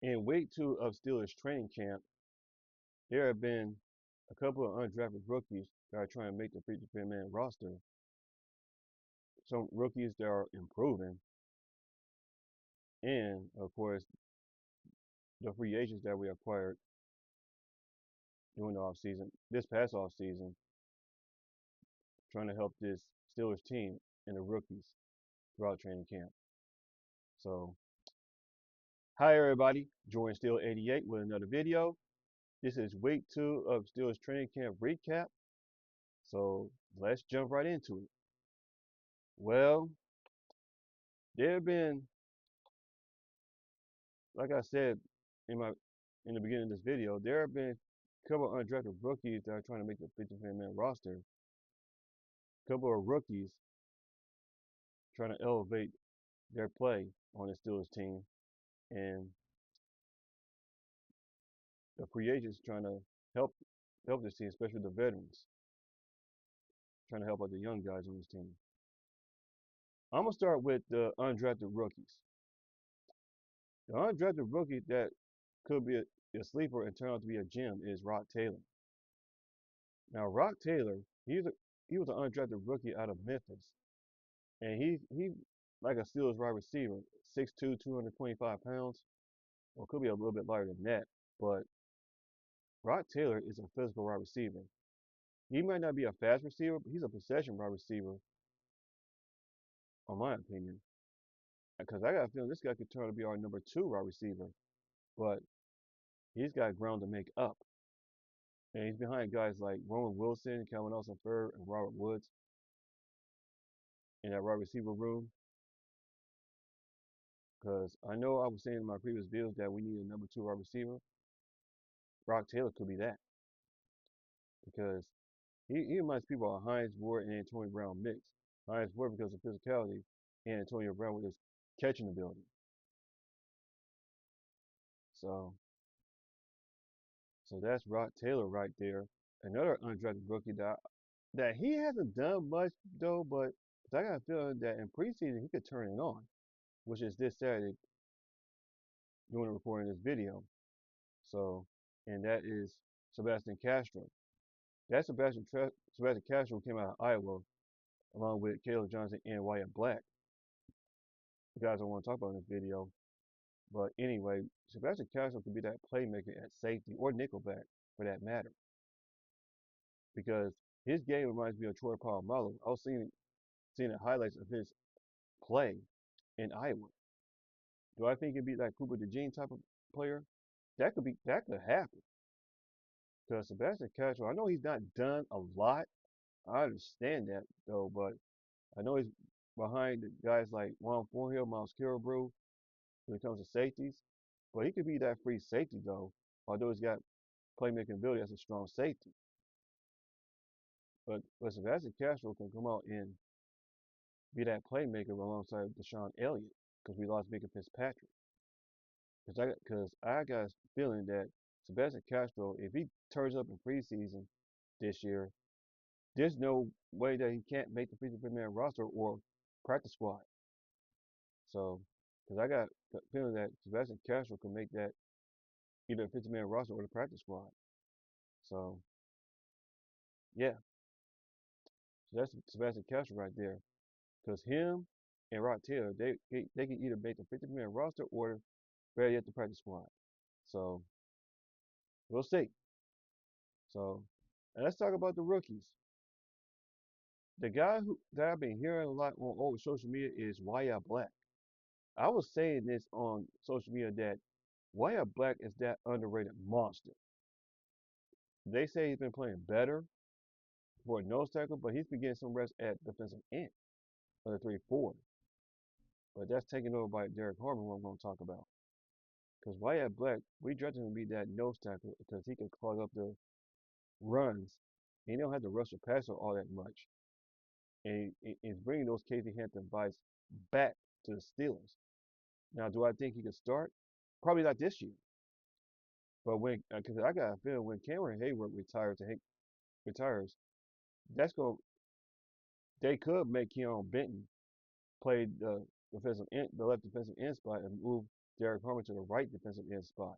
In week 2 of Steelers training camp, there have been a couple of undrafted rookies that are trying to make the 53-man roster. Some rookies that are improving, and of course, the free agents that we acquired during the offseason, this past offseason, trying to help this Steelers team and the rookies throughout training camp. So, hi everybody, Jordan Steel 88 with another video. This is week 2 of Steelers training camp recap. So let's jump right into it. Well, there have been, like I said in the beginning of this video, there have been a couple of undrafted rookies that are trying to make the 53-man roster. A couple of rookies trying to elevate their play on the Steelers team, and the free agents trying to help this team, especially the veterans, trying to help out the young guys on this team. I'm gonna start with the undrafted rookies. The undrafted rookie that could be a sleeper and turn out to be a gem is Rock Taylor. Now, Rock Taylor, he was an undrafted rookie out of Memphis, and he like a Steelers wide receiver, 6'2", 225 pounds, or could be a little bit lighter than that. But Rock Taylor is a physical wide receiver. He might not be a fast receiver, but he's a possession wide receiver, in my opinion. Because I got a feeling this guy could turn out to be our number 2 wide receiver, but he's got ground to make up. And he's behind guys like Roman Wilson, Calvin Austin III, and Robert Woods in that wide receiver room. Because I know I was saying in my previous videos that we need a number 2 wide receiver. Rock Taylor could be that. Because he reminds people of Hines Ward and Antonio Brown mix. Hines Ward because of physicality, and Antonio Brown with his catching ability. So, so that's Rock Taylor right there. Another undrafted rookie that he hasn't done much though, but I got a feeling that in preseason he could turn it on, which is this Saturday during the recording of this video. So, and that is Sebastian Castro. That Sebastian Castro came out of Iowa along with Caleb Johnson and Wyatt Black. The guys I want to talk about in this video. But anyway, Sebastian Castro could be that playmaker at safety or nickelback for that matter. Because his game reminds me of Troy Polamalu. I was seeing the highlights of his play in Iowa. Do I think he'd be like Cooper DeJean type of player? That could happen. Because Sebastian Castro, I know he's not done a lot. I understand that though, but I know he's behind guys like Juan Thornhill, Miles Killebrew when it comes to safeties. But he could be that free safety though, although he's got playmaking ability as a strong safety. But Sebastian Castro can come out and be that playmaker alongside Deshaun Elliott because we lost Micah Fitzpatrick. Because I got a feeling that Sebastian Castro, if he turns up in preseason this year, there's no way that he can't make the 53-man roster or practice squad. So, because I got a feeling that Sebastian Castro can make that either a 50-man roster or the practice squad. So, yeah. So that's Sebastian Castro right there. Because him and Rod Taylor, they can either make the 50-man roster or better yet the practice squad. So, we'll see. So, and let's talk about the rookies. The guy that I've been hearing a lot on old social media is Wyatt Black. I was saying this on social media that Wyatt Black is that underrated monster. They say he's been playing better for a nose tackle, but he's been getting some reps at defensive end for the 3-4. But that's taken over by Derek Harmon, what I'm going to talk about. Because Wyatt Black, we drafted him to be that nose tackle because he can clog up the runs. He don't have to rush the passer all that much. And he's bringing those Casey Hampton vibes back to the Steelers. Now, do I think he could start? Probably not this year. But because I got a feeling when Cameron Hayward retires, that's going. They could make Keon Benton play the left defensive end spot and move Derek Harmon to the right defensive end spot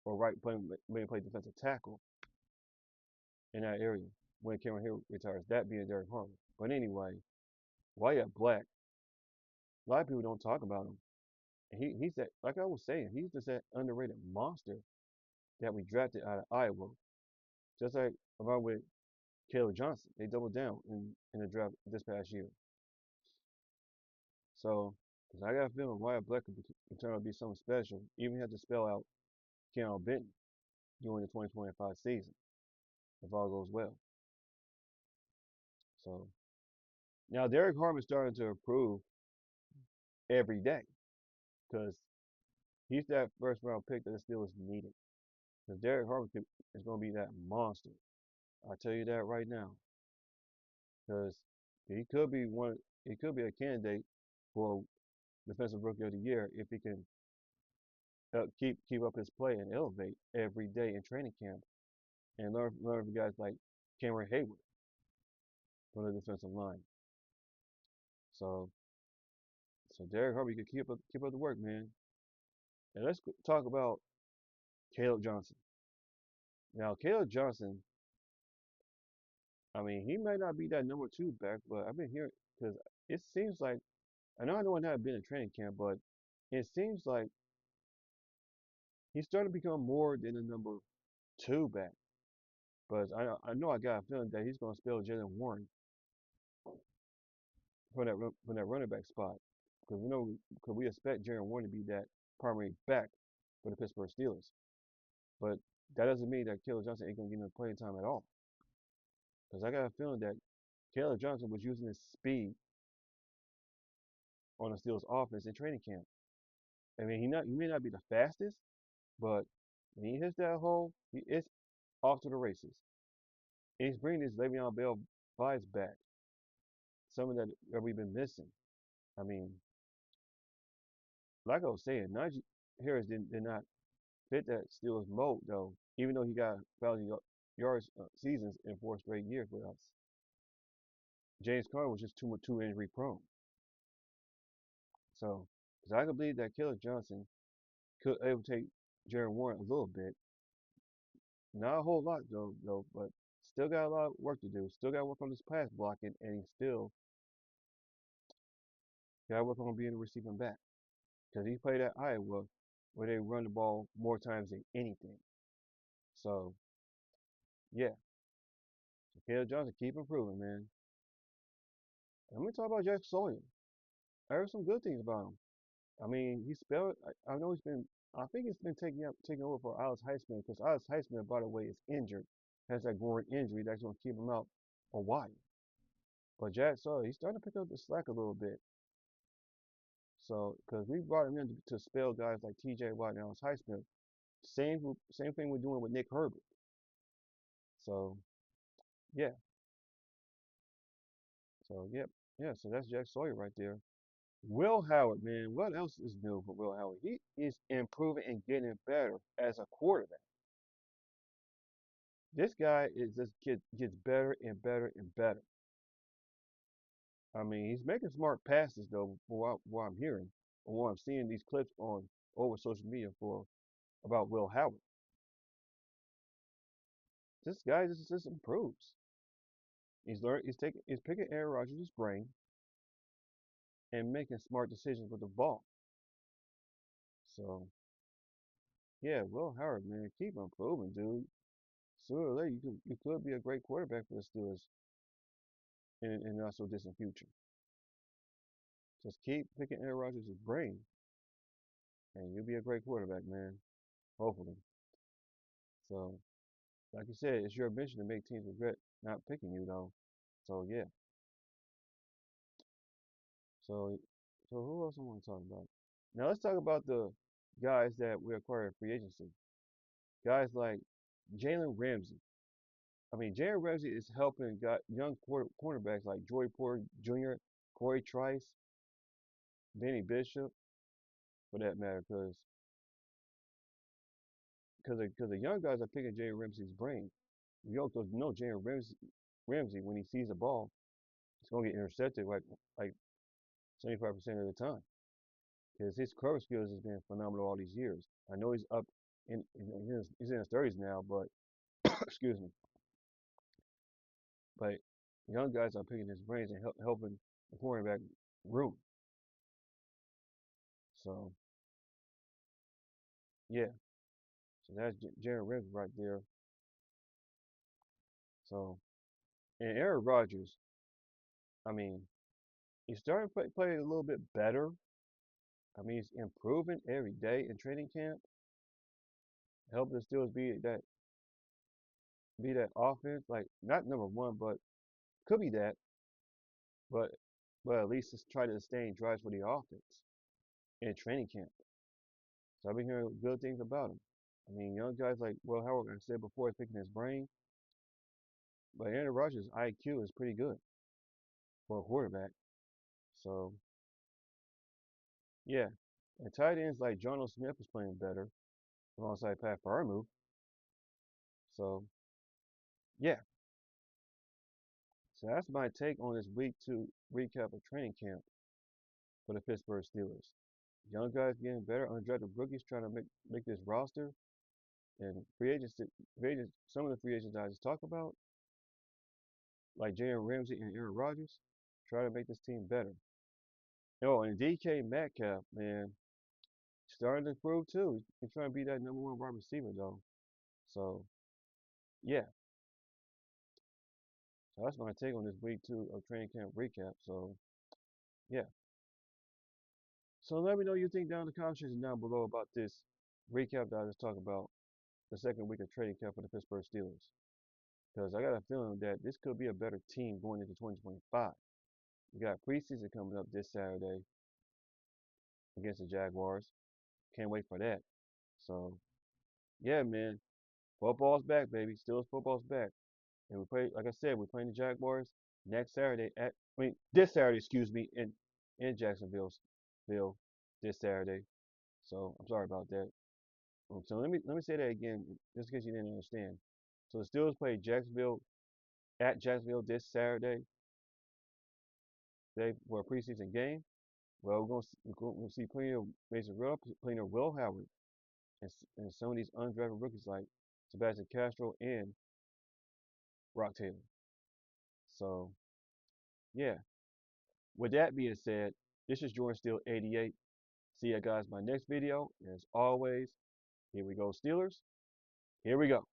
or right playing maybe play defensive tackle in that area when Cameron Hill retires. That being Derek Harmon. But anyway, Wyatt Black, a lot of people don't talk about him. And he's that, like I was saying, he's just that underrated monster that we drafted out of Iowa. Just like about with Caleb Johnson, they doubled down in the draft this past year. So, 'cause I got a feeling Wyatt Black could turn out to be something special. Even had to spell out Keanu Benton during the 2025 season, if all goes well. So now Derek Harmon's starting to improve every day because he's that first round pick that the Steelers needed. Because Derek Harmon is going to be that monster. I tell you that right now. Because he could be one. He could be a candidate for defensive rookie of the year if he can keep up his play and elevate every day in training camp and learn from guys like Cameron Hayward from the defensive line. So Derek Harmon can keep up the work, man. And let's talk about Caleb Johnson. Now Caleb Johnson, I mean, he may not be that number two back, but I've been hearing because it seems like I know it hasn't been in training camp, but it seems like he's starting to become more than a number two back. But I know I got a feeling that he's going to spell Jalen Warren from that running back spot because we expect Jalen Warren to be that primary back for the Pittsburgh Steelers. But that doesn't mean that Caleb Johnson ain't going to get no playing time at all. Because I got a feeling that Caleb Johnson was using his speed on the Steelers offense in training camp. I mean, he may not be the fastest, but when he hits that hole, he is off to the races. And he's bringing this Le'Veon Bell vibes back, something that we've been missing. I mean, like I was saying, Najee Harris did not fit that Steelers mold though, even though he got 1,000 yards seasons in 4 straight years with us. James Conner was just too injury prone. So, because I can believe that Caleb Johnson could overtake Jaron Warren a little bit. Not a whole lot though, but still got a lot of work to do. Still got to work on this pass blocking, and he still got to work on being a receiving back. Because he played at Iowa where they run the ball more times than anything. So, yeah. So Caleb Johnson, keep improving, man. And let me talk about Jack Sawyer. I heard some good things about him. I mean, he spelled. I know he's been. I think he's been taking over for Alex Highsmith because Alex Highsmith, by the way, is injured. Has that groin injury that's going to keep him out a while. But Jack Sawyer, he's starting to pick up the slack a little bit. So, because we brought him in to spell guys like T.J. Watt and Alex Highsmith. Same thing we're doing with Nick Herbert. So, yeah. So, yep. Yeah, so that's Jack Sawyer right there. Will Howard, man, what else is new for Will Howard? He is improving and getting better as a quarterback. This guy is just gets better and better and better. I mean, he's making smart passes though, for what I'm hearing, or what I'm seeing these clips on over social media for about Will Howard. This guy just improves. He's picking Aaron Rodgers' brain and making smart decisions with the ball. So yeah, Will Howard, man, keep improving, dude. Sooner or later, you could be a great quarterback for the Steelers in not so distant future. Just keep picking Aaron Rodgers' brain, and you'll be a great quarterback, man. Hopefully. So, like you said, it's your mission to make teams regret not picking you, though. So yeah. So, so who else I want to talk about? Now let's talk about the guys that we acquired in free agency. Guys like Jalen Ramsey. I mean, Jalen Ramsey is helping young cornerbacks like Joey Porter Jr., Corey Trice, Benny Bishop, for that matter, because the young guys are picking Jalen Ramsey's brain. You know Jalen Ramsey when he sees a ball, it's gonna get intercepted like 75% of the time. because his cover skills has been phenomenal all these years. I know he's up he's in his 30s now, but excuse me, but young guys are picking his brains and helping the cornerback room. So yeah, so that's Jared Rims right there. So and Aaron Rodgers, I mean, he's starting to play a little bit better. I mean, he's improving every day in training camp, helping the Steelers be that offense, like not number one, but could be that, but at least just try to sustain drives for the offense in training camp. So I've been hearing good things about him. I mean, young guys like Will Howard, like I said before, is picking his brain, but Aaron Rodgers' IQ is pretty good for a quarterback. So yeah, and tight ends like Jono Smith is playing better alongside Pat Fairmouth. So yeah, so that's my take on this week 2 recap of training camp for the Pittsburgh Steelers. Young guys getting better, undrafted rookies trying to make this roster, and some of the free agents that I just talked about, like Jalen Ramsey and Aaron Rodgers, try to make this team better. Oh, and DK Metcalf, man, starting to prove too. He's trying to be that number one wide receiver though. So yeah, so that's my take on this week 2 of training camp recap. So yeah, so let me know what you think down in the comment section down below about this recap that I just talked about the second week of training camp for the Pittsburgh Steelers. Because I got a feeling that this could be a better team going into 2025. We got preseason coming up this Saturday against the Jaguars. Can't wait for that. So yeah, man, football's back, baby. Steelers football's back, and we play. Like I said, we're playing the Jaguars next Saturday this Saturday, excuse me, in Jacksonville, this Saturday. So I'm sorry about that. So let me say that again, just in case you didn't understand. So the Steelers play Jacksonville at Jacksonville this Saturday. They for a preseason game. Well, we're gonna see plenty of Mason Rudolph, plenty of Will Howard, and some of these undrafted rookies like Sebastian Castro and Rock Taylor. So yeah. With that being said, this is Jordan Steele 88. See you guys in my next video. As always, here we go Steelers. Here we go.